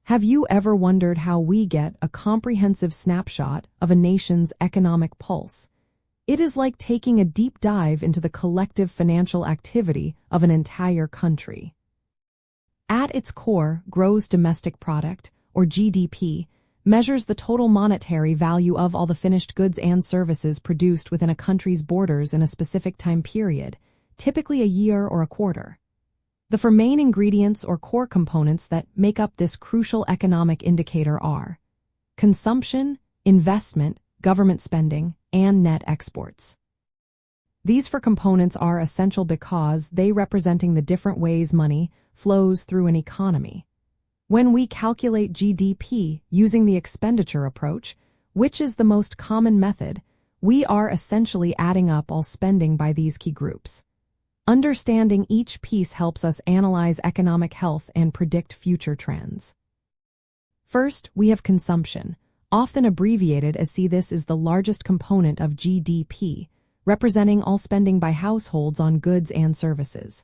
Have you ever wondered how we get a comprehensive snapshot of a nation's economic pulse? It is like taking a deep dive into the collective financial activity of an entire country. At its core, gross domestic product, or GDP, measures the total monetary value of all the finished goods and services produced within a country's borders in a specific time period, typically a year or a quarter. The four main ingredients or core components that make up this crucial economic indicator are consumption, investment, government spending, and net exports. These four components are essential because they representing the different ways money flows through an economy. When we calculate GDP using the expenditure approach, which is the most common method, we are essentially adding up all spending by these key groups. Understanding each piece helps us analyze economic health and predict future trends. First, we have consumption, often abbreviated as C. This is the largest component of GDP, representing all spending by households on goods and services.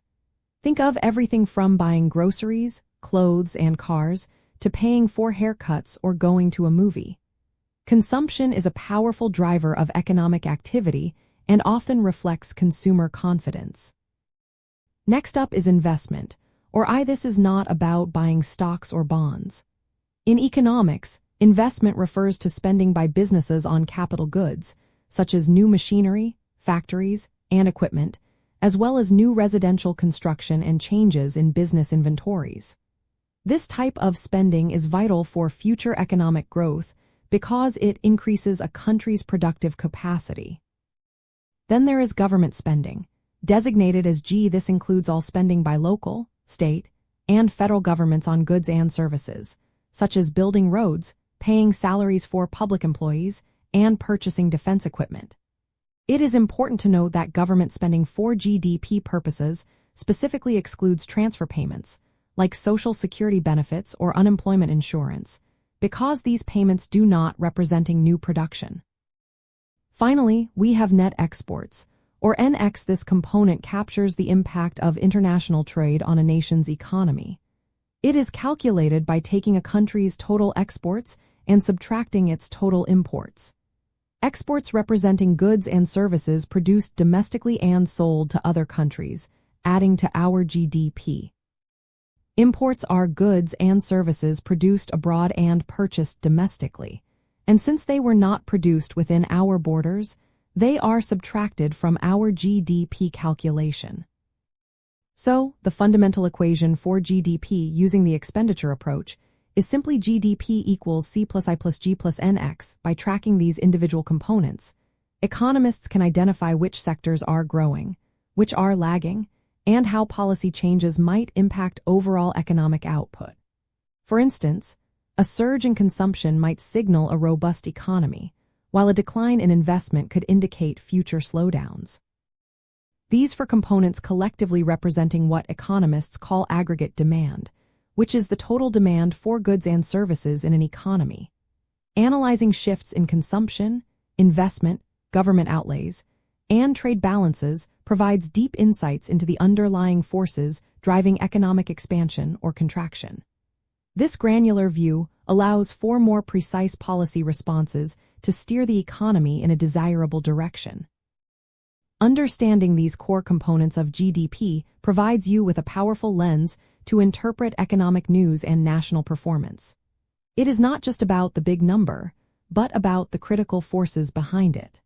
Think of everything from buying groceries, clothes, and cars, to paying for haircuts or going to a movie. Consumption is a powerful driver of economic activity and often reflects consumer confidence. Next up is investment, or this is not about buying stocks or bonds. In economics, investment refers to spending by businesses on capital goods, such as new machinery, factories, and equipment, as well as new residential construction and changes in business inventories. This type of spending is vital for future economic growth because it increases a country's productive capacity. Then there is government spending, designated as G. This includes all spending by local, state, and federal governments on goods and services, such as building roads, paying salaries for public employees, and purchasing defense equipment. It is important to note that government spending for GDP purposes specifically excludes transfer payments, like Social Security benefits or unemployment insurance, because these payments do not representing new production. Finally, we have net exports, or NX. This component captures the impact of international trade on a nation's economy. It is calculated by taking a country's total exports and subtracting its total imports. Exports representing goods and services produced domestically and sold to other countries, adding to our GDP. Imports are goods and services produced abroad and purchased domestically, and since they were not produced within our borders, they are subtracted from our GDP calculation. So, the fundamental equation for GDP using the expenditure approach is simply GDP equals C+I+G+NX. By tracking these individual components, economists can identify which sectors are growing, which are lagging, and how policy changes might impact overall economic output. For instance, a surge in consumption might signal a robust economy, while a decline in investment could indicate future slowdowns. These four components collectively representing what economists call aggregate demand, which is the total demand for goods and services in an economy. Analyzing shifts in consumption, investment, government outlays, and trade balances provides deep insights into the underlying forces driving economic expansion or contraction. This granular view allows for more precise policy responses to steer the economy in a desirable direction. Understanding these core components of GDP provides you with a powerful lens to interpret economic news and national performance. It is not just about the big number, but about the critical forces behind it.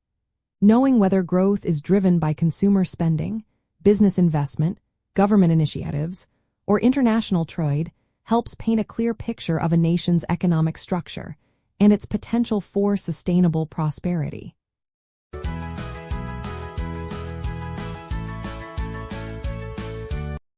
Knowing whether growth is driven by consumer spending, business investment, government initiatives, or international trade helps paint a clear picture of a nation's economic structure and its potential for sustainable prosperity.